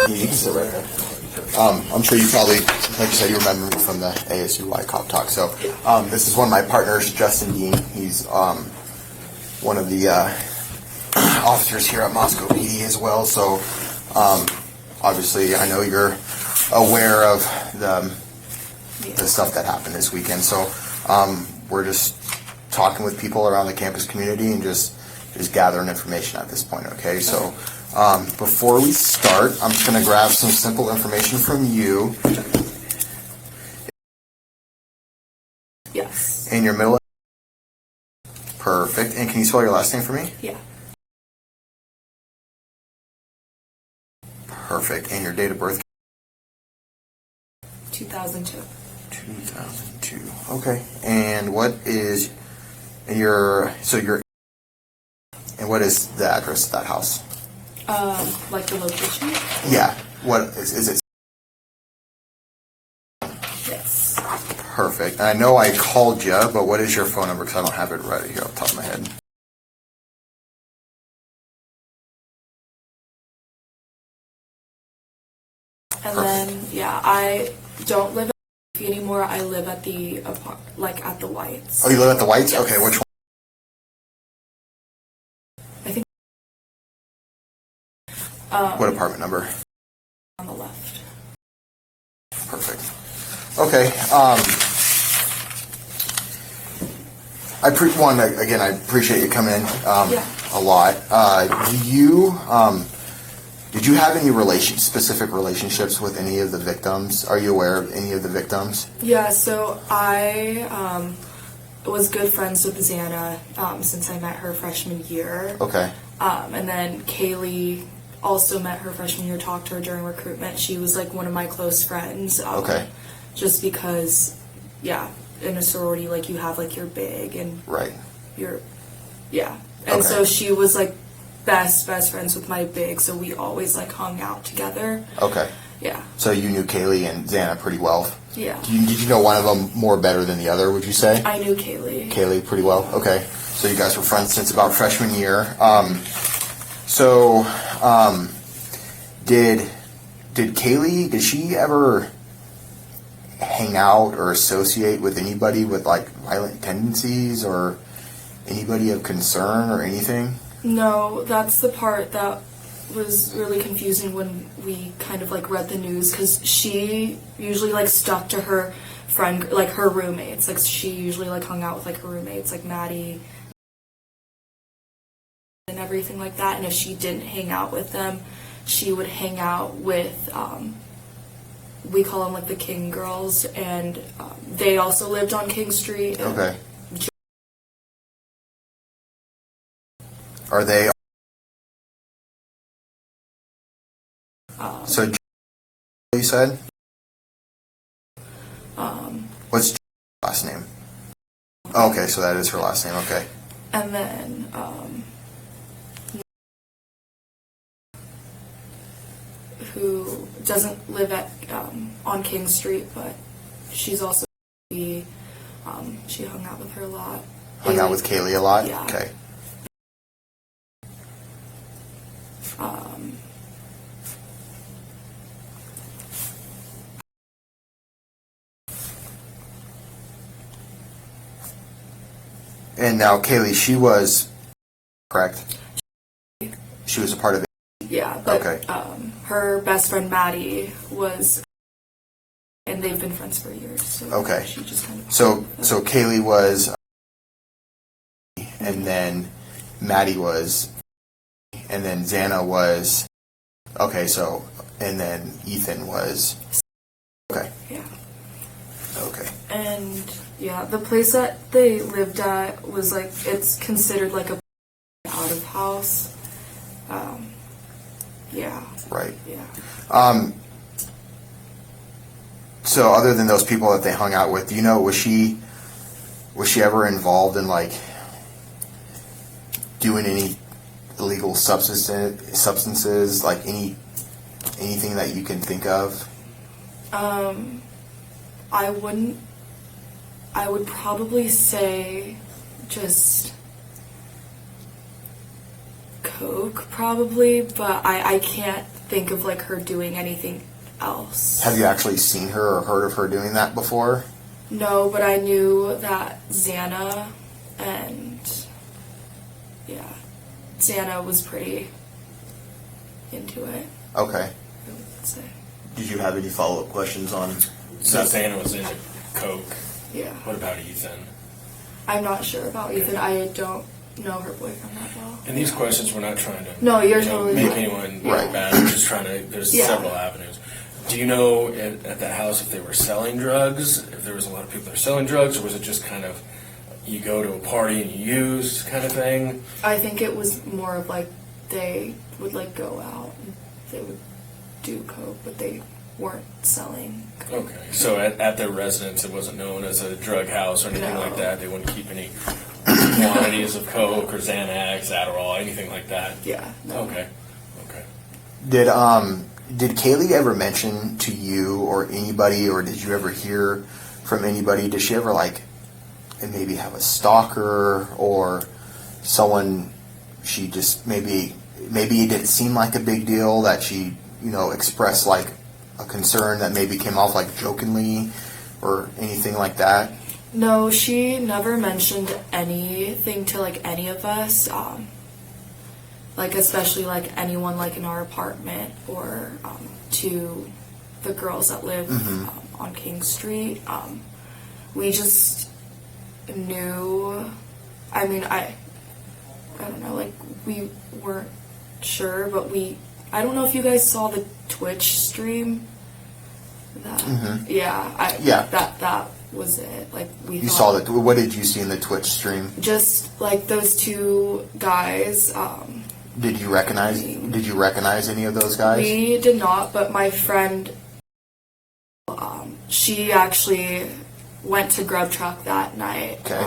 You can sit right there. I'm sure you probably, like you said, you remember me from the ASUY Cop Talk. So this is one of my partners, Justin Dean. He's one of the officers here at Moscow PD as well. So obviously, I know you're aware of the stuff that happened this weekend. So we're just talking with people around the campus community and just gathering information at this point. Okay, so before we start, I'm just going to grab some simple information from you. Yes. In your middle. Perfect. And can you spell your last name for me? Yeah. Perfect. And your date of birth? 2002. 2002. Okay. And what is and what is the address of that house? Like the location? Yeah. What is it? Yes. Perfect. And I know I called you, but what is your phone number? Because I don't have it right here off the top of my head. And then, yeah, I don't live at the anymore. I live at the at the Whites. Oh, you live at the Whites? Yes. Okay, which one? I think. What apartment number? On the left. Perfect. Okay. I appreciate you coming in a lot. Did you have any specific relationships with any of the victims? Are you aware of any of the victims? Yeah, so I was good friends with Xana since I met her freshman year. Okay. And then Kaylee also met her freshman year, talked to her during recruitment. She was like one of my close friends. Okay. Just because, yeah, in a sorority, like you have like your big and right. And so she was like best friends with my big, so we always like hung out together. Okay. Yeah. So you knew Kaylee and Xana pretty well. Yeah. Did you know one of them more better than the other, would you say? I knew Kaylee. Kaylee pretty well. Okay. So you guys were friends since about freshman year. Did Kaylee, did she ever hang out or associate with anybody with like violent tendencies or anybody of concern or anything? No, that's the part that was really confusing when we kind of like read the news, because she usually like stuck to her friend, like her roommates. Like she usually like hung out with like her roommates, like Maddie and everything like that. And if she didn't hang out with them, she would hang out with we call them like the King girls, and they also lived on King Street. Okay. Are they? So you said? What's your last name? Okay, so that is her last name. Okay. And then who doesn't live at on King Street, but she's also she hung out with her a lot. Hung out with Kaylee a lot? Yeah. Okay. And now Kaylee, she was correct? She was a part of it? Yeah, but okay. Her best friend Maddie was, and they've been friends for years. So okay. She just kind of so Kaylee was, and then Maddie was, and then Xana was, okay, so, and then Ethan was, okay. Yeah. Okay. And yeah, the place that they lived at was like, it's considered like a out of house. Yeah. Right. Yeah. So other than those people that they hung out with, do you know, was she ever involved in like doing any illegal substances, like anything that you can think of? I would probably say just coke probably, but I can't think of like her doing anything else. Have you actually seen her or heard of her doing that before? No, but I knew that Xana and yeah, Xana was pretty into it, Okay. I would say. Did you have any follow-up questions on? So Xana was into coke. Yeah. What about Ethan? I'm not sure about Okay. Ethan. I don't know her boyfriend that well. And these questions, we're not trying to No, you're totally make fine. anyone Right. bad. We're just trying to. There's Yeah. several avenues. Do you know at that house if they were selling drugs? If there was a lot of people that are selling drugs, or was it just kind of you go to a party and you use kind of thing? I think it was more of like they would like go out and they would do coke, but they weren't selling coke. Okay, so at their residence, it wasn't known as a drug house or anything No. like that. They wouldn't keep any quantities of coke or Xanax, Adderall, anything like that. Yeah. No. Okay. Did Kaylee ever mention to you or anybody, or did you ever hear from anybody? Did she ever like maybe have a stalker or someone she just maybe it didn't seem like a big deal that she expressed like a concern that maybe came off like jokingly or anything like that? No, she never mentioned anything to like any of us. Like especially like anyone like in our apartment or to the girls that live on King Street. We just knew. I mean, I don't know. Like we weren't sure, but I don't know if you guys saw the Twitch stream. That Yeah. That was it. Like we. You thought, saw that. What did you see in the Twitch stream? Just like those two guys. Did you recognize any of those guys? We did not, but my friend, she actually went to Grub Truck that night Okay.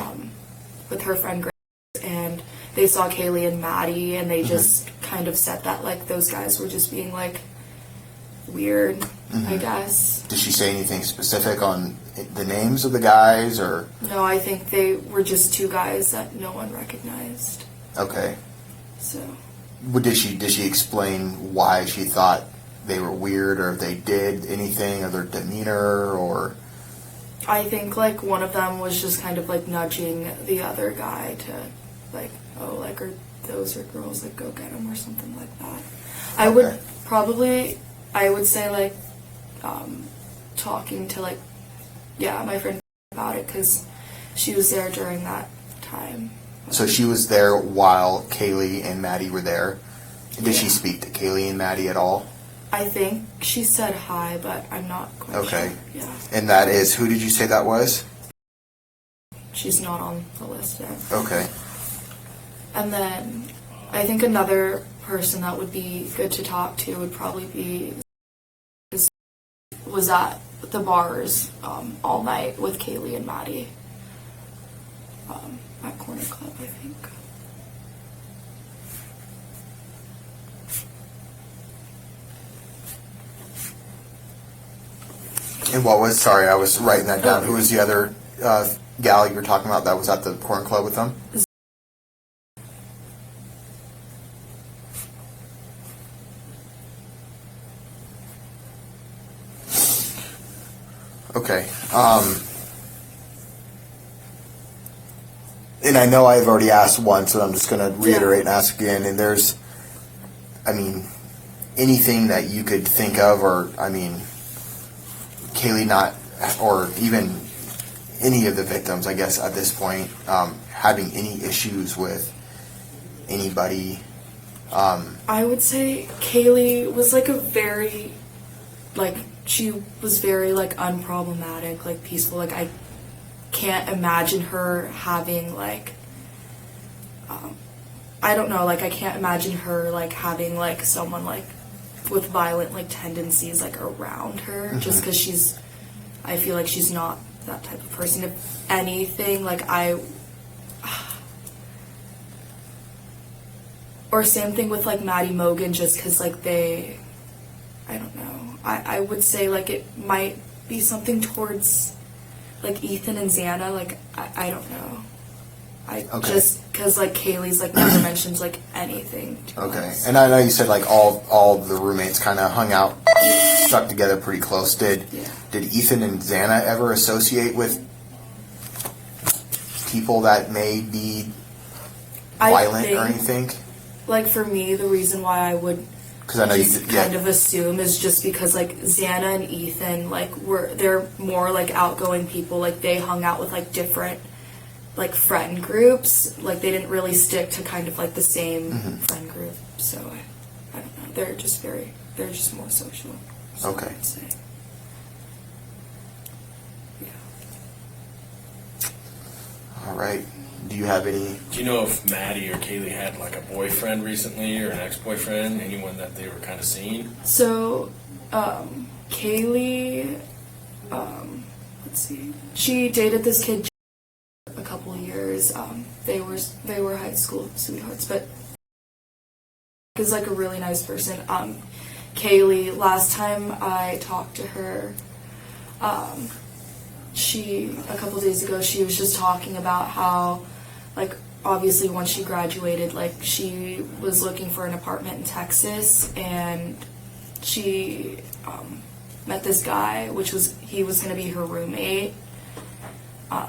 with her friend Grace, and they saw Kaylee and Maddie, and they just kind of said that like those guys were just being like weird, I guess. Did she say anything specific on the names of the guys, or? No, I think they were just two guys that no one recognized. Okay. So. Did she explain why she thought they were weird, or if they did anything, or their demeanor, or? I think like one of them was just kind of like nudging the other guy to like, oh, like are those are girls, like go get them or something like that. I would say like talking to like my friend about it because she was there during that time. So she was there while Kaylee and Maddie were there. Did she Yeah. speak to Kaylee and Maddie at all? I think she said hi, but I'm not quite Okay. sure. Yeah. And that is, who did you say that was? She's not on the list yet. Okay. And then I think another person that would be good to talk to would probably be was at the bars all night with Kaylee and Maddie at Corner Club, I think. And what was, sorry, I was writing that down. Who was the other gal you were talking about that was at the Corn Club with them? Okay. And I know I've already asked once, and I'm just going to reiterate and ask again. And there's, I mean, anything that you could think of, or, I mean, Kaylee not, or even any of the victims, I guess, at this point, having any issues with anybody. I would say Kaylee was like a very, like, she was very, like, unproblematic, like, peaceful. Like, I can't imagine her having, like, I don't know, like, I can't imagine her, like, having, like, someone, like, with violent, like, tendencies, like, around her, just because she's, I feel like she's not that type of person. If anything, like, or same thing with, like, Maddie Mogan, just because, like, I don't know. I would say, like, it might be something towards, like, Ethan and Xana. Like, I don't know. I Okay. just because like Kaylee's like never mentions like anything to Okay, us. and I know you said like all the roommates kind of hung out, stuck together pretty close. Did Ethan and Xana ever associate with people that may be I violent think, or anything? like for me, the reason why I would Because I know you just did, kind of assume is just because like Xana and Ethan they're more like outgoing people. Like they hung out with like different like friend groups. Like they didn't really stick to kind of like the same friend group. So I don't know. They're just more social. So Okay. I'd say. Yeah. All right. Do you have any? Do you know if Maddie or Kaylee had like a boyfriend recently or an ex-boyfriend? Anyone that they were kind of seeing? So, Kaylee, let's see, she dated this kid a couple of years. They were high school sweethearts, but is like a really nice person. Kaylee, last time I talked to her, a couple days ago, she was just talking about how, like, obviously once she graduated, like, she was looking for an apartment in Texas, and she met this guy, he was going to be her roommate. I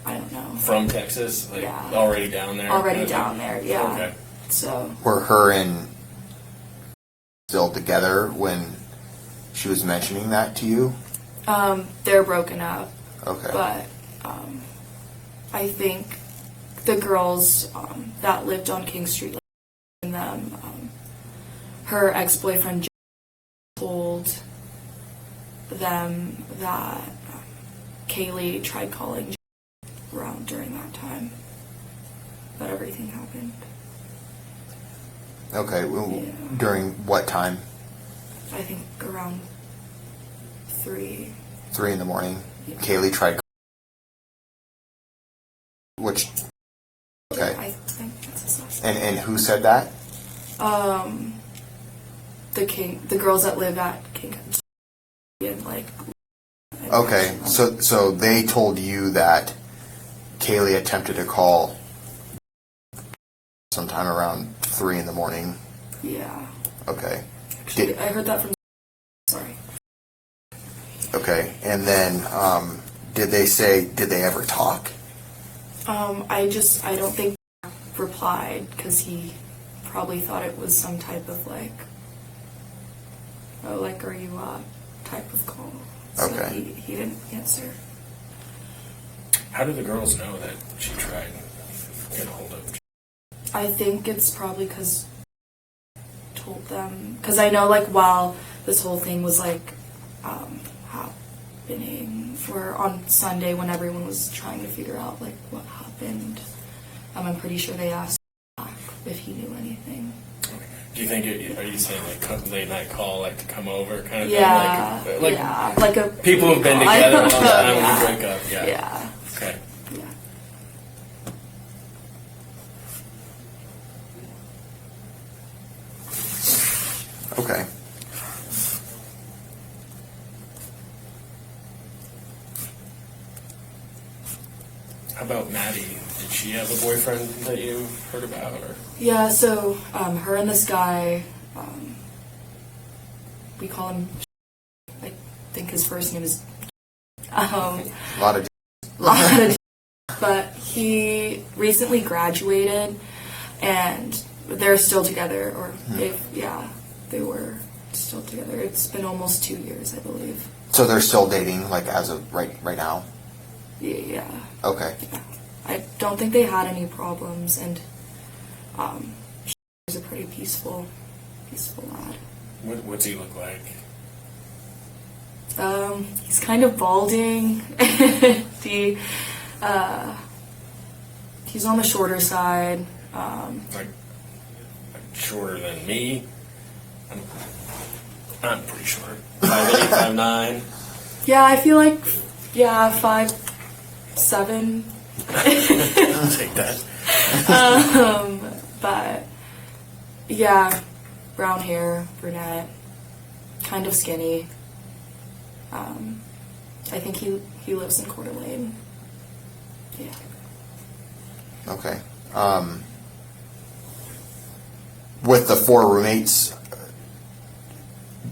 don't know. From Texas? Like Yeah. already down there? Already down there, yeah. Okay. So, Were her and still together when she was mentioning that to you? they're broken up. Okay. But I think the girls that lived on King Street, like, and them, her ex-boyfriend told them that Kaylee tried calling around during that time, but everything happened. Okay. Well, Yeah. during what time? I think around 3. 3 in the morning. Yeah. Kaylee tried. Which? Okay. I think that's his last name. And who said that? The girls that live at King, and like. Okay. So they told you that Kaylee attempted to call sometime around 3 in the morning. Yeah. Okay. Actually, I heard that from. Sorry. Okay. And then did they ever talk? I don't think he replied because he probably thought it was some type of like, oh, like, are you up type of call. So Okay. he didn't answer. How do the girls know that she tried to get a hold of? I think it's probably because told them, because I know like while this whole thing was like happening, or on Sunday when everyone was trying to figure out like what happened, I'm pretty sure they asked back if he knew anything. Do you think are you saying like late night call, like to come over kind of Yeah, thing? Like yeah, like a people have been I together a long don't know, time when yeah. you break up. Yeah. Yeah, Okay. yeah. Okay. How about Maddie? Did she have a boyfriend that you heard about? Or? Yeah, so her and this guy, we call him, I think his first name is, A lot of. but he recently graduated, and they're still together, or they were still together. It's been almost 2 years, I believe. So they're still dating, like as of right now. Yeah. Okay. I don't think they had any problems, and he's a pretty peaceful lad. What's he look like? He's kind of balding. He's on the shorter side. Like shorter than me? I'm pretty short. 5'8", 5'9". Yeah, I feel like 5'7". I'll take that. But yeah, brown hair, brunette, kind of skinny. I think he lives in Coeur d'Alene. Yeah. Okay. With the 4 roommates,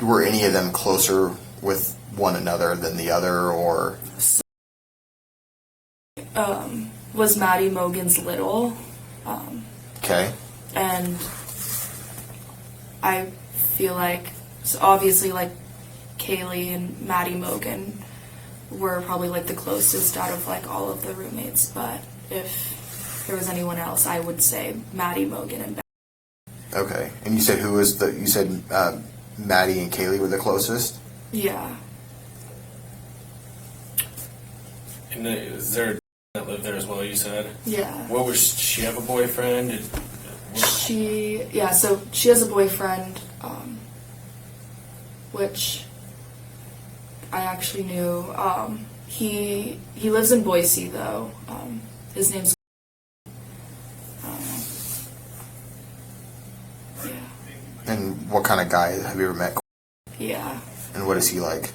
were any of them closer with one another than the other, or? Was Maddie Mogan's little. Okay. And I feel like, so obviously, like, Kaylee and Maddie Mogan were probably, like, the closest out of, like, all of the roommates, but if there was anyone else, I would say Maddie Mogan and Okay. And you said who was you said Maddie and Kaylee were the closest? Yeah. And is there a that lived there as well, you said? Yeah. What was she have a boyfriend? So she has a boyfriend, which I actually knew. He lives in Boise though. His name's yeah. And what kind of guy have you ever met? Yeah. And what is he like?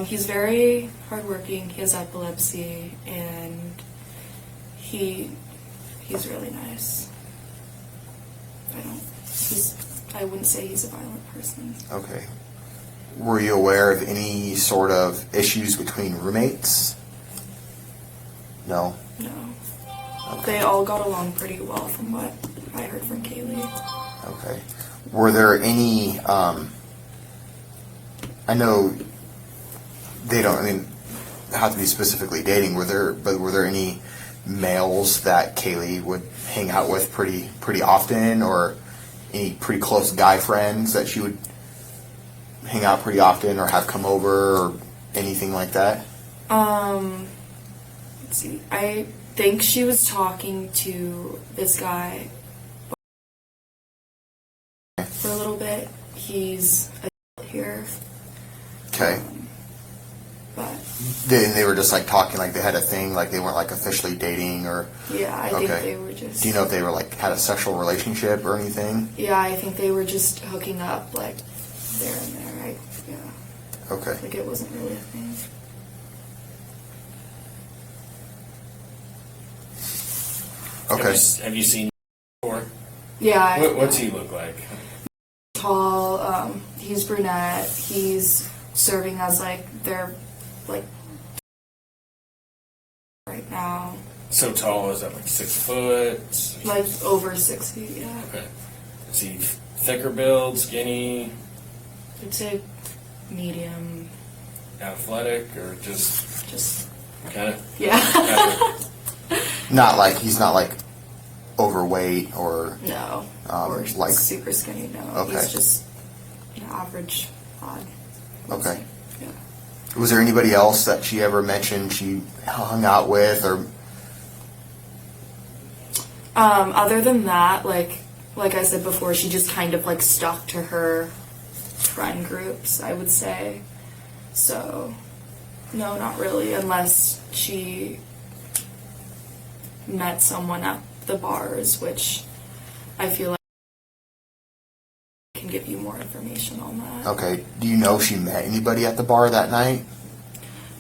He's very hardworking. He has epilepsy, and he's really nice. I wouldn't say he's a violent person. Okay. Were you aware of any sort of issues between roommates? No. No. Okay. They all got along pretty well from what I heard from Kaylee. Okay. Were there any? I know they don't. I mean, have to be specifically dating. Were there any males that Kaylee would hang out with pretty often, or any pretty close guy friends that she would hang out pretty often, or have come over, or anything like that? Let's see. I think she was talking to this guy for a little bit. He's here. Okay. But They were just like talking, like they had a thing, like they weren't like officially dating, or? yeah, I think they were just. Do you know if they were like had a sexual relationship or anything? Yeah, I think they were just hooking up like there and there. Yeah. Okay. Like it wasn't really a thing. Okay. Have you seen before? Yeah. What's he look like? Tall. He's brunette. He's serving as like their like right now. So tall, is that like 6 foot? Like over 6 feet. Yeah. Okay. Is he thicker build, skinny, I'd say medium. athletic, or just kind of? Yeah. He's not like overweight or No. or like like super skinny. No. Okay. He's just average odd. okay. Yeah. Was there anybody else that she ever mentioned she hung out with, or? Other than that, like I said before, she just kind of like stuck to her friend groups, I would say. So, no, not really, unless she met someone at the bars, which I feel like I can give you more information on that. Okay. Do you know if she met anybody at the bar that night?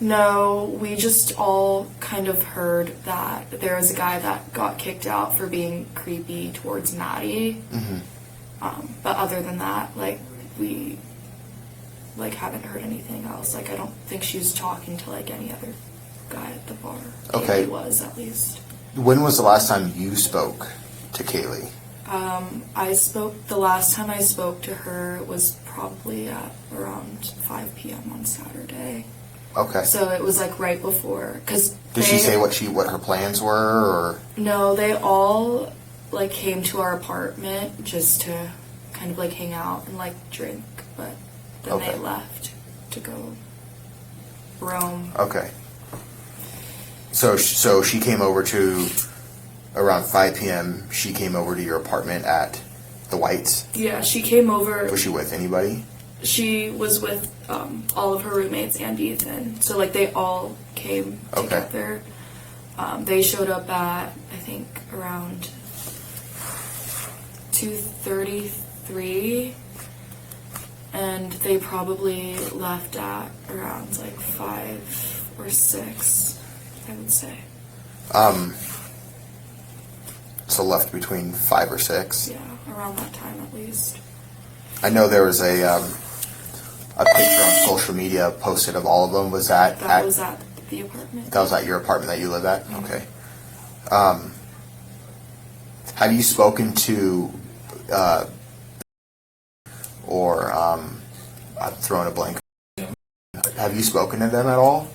No, we just all kind of heard that there was a guy that got kicked out for being creepy towards Maddie. Mm-hmm. But other than that, like, we haven't heard anything else. Like, I don't think she was talking to like any other guy at the bar. Okay. He was, at least. When was the last time you spoke to Kaylee? The last time I spoke to her was probably at around 5 p.m. on Saturday. Okay. So it was like right before, cause Did she say what her plans were, or? No, they all like came to our apartment just to kind of like hang out and like drink, but then Okay. they left to go roam. Okay. So she came over to around 5 p.m. She came over to your apartment at the Whites. Yeah, she came over. Was she with anybody? She was with all of her roommates and Ethan, so like they all came Okay. together. They showed up at I think around 2:33, and they probably left at around like 5 or 6, I would say. So left between 5 or 6. Yeah, around that time at least. I know there was a picture on social media posted of all of them. Was that That was at the apartment. That was at your apartment that you live at? Okay. Have you spoken to, or I'm throwing a blank. Have you spoken to them at all?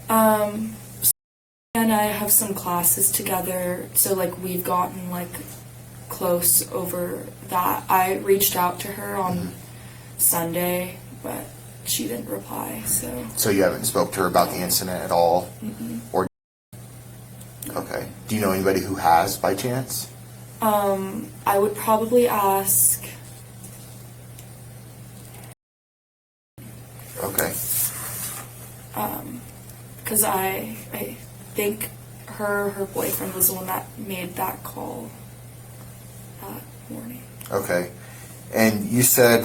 And I have some classes together, so like we've gotten like close over that. I reached out to her on Sunday, but she didn't reply. So you haven't spoke to her about the incident at all? Or okay. Do you know anybody who has by chance? I would probably ask. Okay. Because I think her boyfriend was the one that made that call that morning. Okay. And you said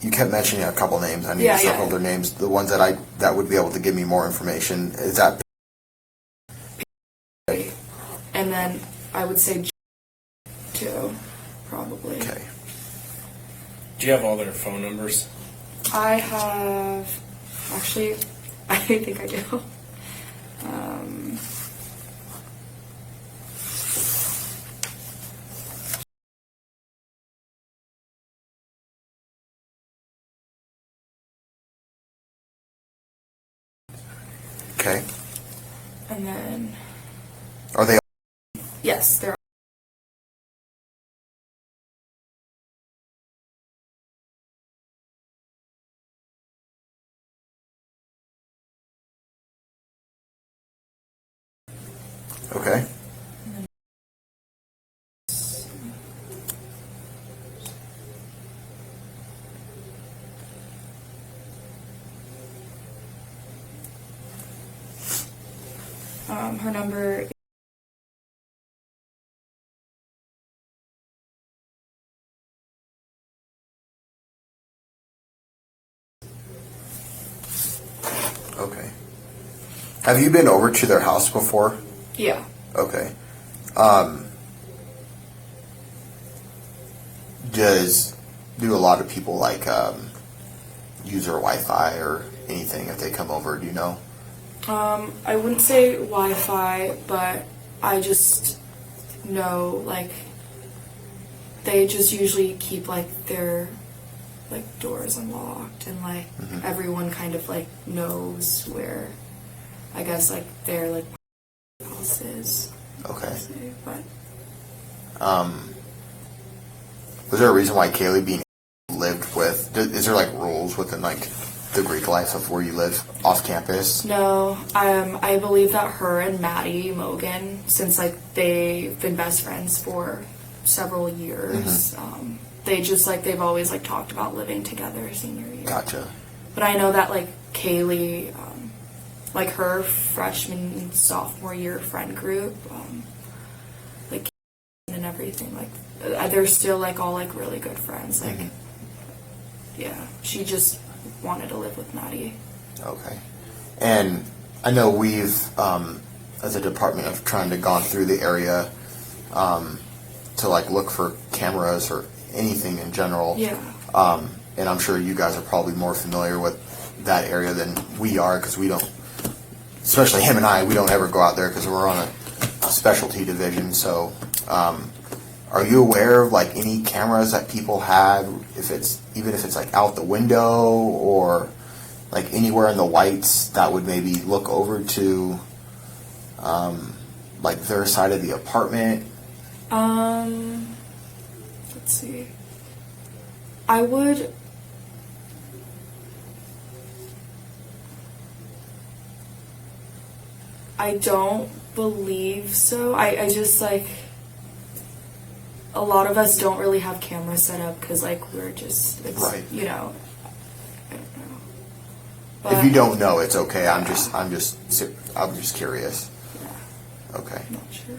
you kept mentioning a couple names. I need to circle their names. The ones that would be able to give me more information. Is that? And then I would say too, probably. Okay. Do you have all their phone numbers? I have, actually, I think I do. Okay. And then, Are they? yes, there are. Okay. Her number. Okay. Have you been over to their house before? Yeah. Okay. Do a lot of people like use their Wi-Fi or anything if they come over? Do you know? I wouldn't say Wi-Fi, but I just know like they just usually keep like their like doors unlocked, and like everyone kind of like knows where I guess like their like house is. Okay. But Was there a reason why Kayla being lived with? Is there like rules within like the Greek life of where you live off campus? no, I believe that her and Maddie Mogan, since like they've been best friends for several years, they just like they've always like talked about living together senior year. Gotcha. But I know that like Kaylee, like her freshman and sophomore year friend group, like and everything, like they're still like all like really good friends. Like, yeah, she just wanted to live with Maddie. Okay. And I know we've, as a department, have trying to gone through the area to like look for cameras or anything in general. Yeah. And I'm sure you guys are probably more familiar with that area than we are, because we don't, especially him and I, we don't ever go out there because we're on a specialty division. So, are you aware of like any cameras that people have, even if it's like out the window or like anywhere in the Whites that would maybe look over to like their side of the apartment? Let's see. I would. I don't believe so. I just like. A lot of us don't really have cameras set up because like we're just, Right. you know, I don't know. If you But- don't know, it's okay. I'm just curious. Yeah, Okay. I'm not sure.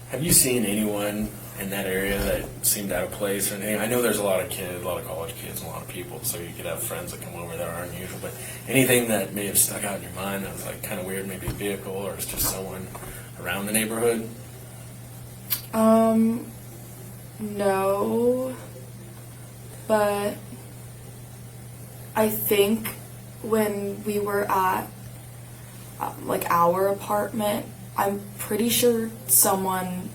Have you seen anyone in that area that seemed out of place or anything? I know there's a lot of kids, a lot of college kids, and a lot of people, so you could have friends that come over that are unusual. But anything that may have stuck out in your mind that was like kind of weird, maybe a vehicle or it's just someone around the neighborhood? No, but I think when we were at like our apartment, I'm pretty sure someone,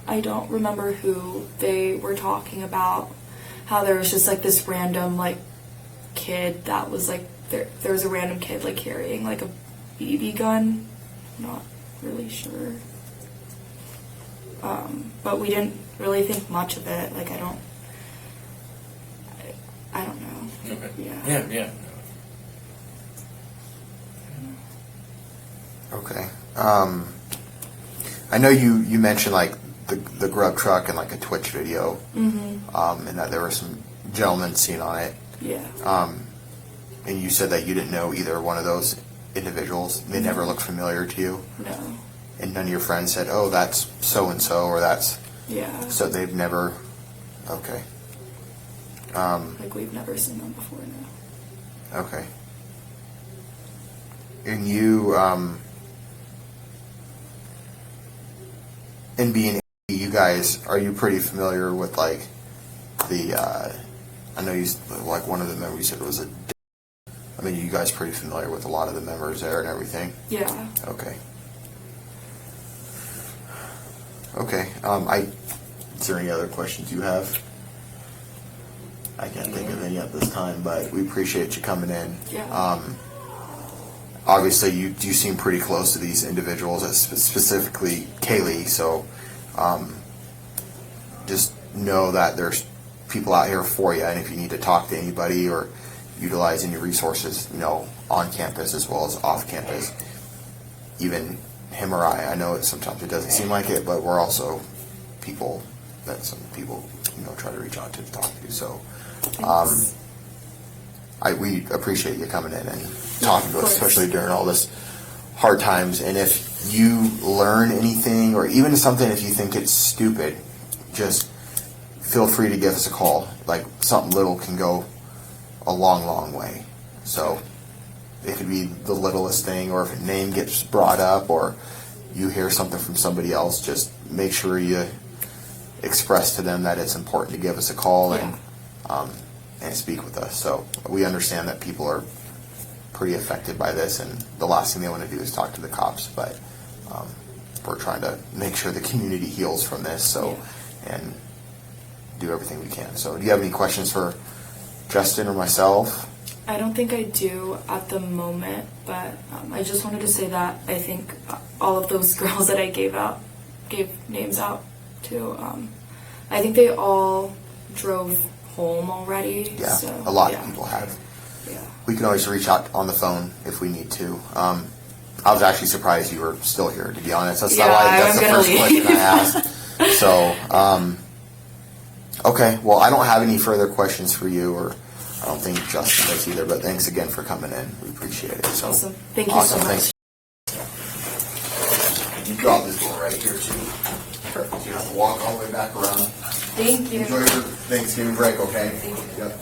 I don't remember who, they were talking about how there was just like this random like kid that was like there was a random kid like carrying like a BB gun. I'm not really sure. But we didn't really think much of it. Like I don't know. Okay. Yeah. Yeah. Okay. I know you mentioned like the grub truck and like a Twitch video, and that there were some gentlemen seen on it. Yeah. And you said that you didn't know either one of those individuals. They never looked familiar to you. No. And none of your friends said, "Oh, that's so and so," or "That's." Yeah. So they've never. Okay. Like we've never seen them before. No. Okay. And you, and being you guys, are you pretty familiar with like the? I know you like one of the members. You said it was a. I mean, you guys pretty familiar with a lot of the members there and everything. Yeah. Okay. Okay. Is there any other questions you have? I can't think of any at this time, but we appreciate you coming in. Yeah. Obviously, you seem pretty close to these individuals, specifically Kayla. So, just know that there's people out here for you, and if you need to talk to anybody or utilize any resources, on campus as well as off campus, even him or I know sometimes it doesn't seem like it, but we're also people that some people try to reach out to talk to. So, Thanks. we appreciate you coming in and talking to us, course. especially during all this hard times. And if you learn anything, or even something, if you think it's stupid, just feel free to give us a call. Like, something little can go a long, long way. So it could be the littlest thing, or if a name gets brought up, or you hear something from somebody else, just make sure you express to them that it's important to give us a call and speak with us. So we understand that people are pretty affected by this, and the last thing they want to do is talk to the cops, but we're trying to make sure the community heals from this, so and do everything we can. So do you have any questions for Justin or myself? I don't think I do at the moment, but I just wanted to say that I think all of those girls that I gave names out to, I think they all drove home already. Yeah, so, a lot of people have. Yeah. We can always reach out on the phone if we need to. I was actually surprised you were still here, to be honest. That's the first question I asked. So, okay. Well, I don't have any further questions for you, or I don't think Justin does either, but thanks again for coming in. We appreciate it. So, Awesome. Thank you so much. Thanks. You got this one right here, too. Perfect. You have to walk all the way back around. Thank you. Enjoy your Thanksgiving break, okay? Thank you. Yep.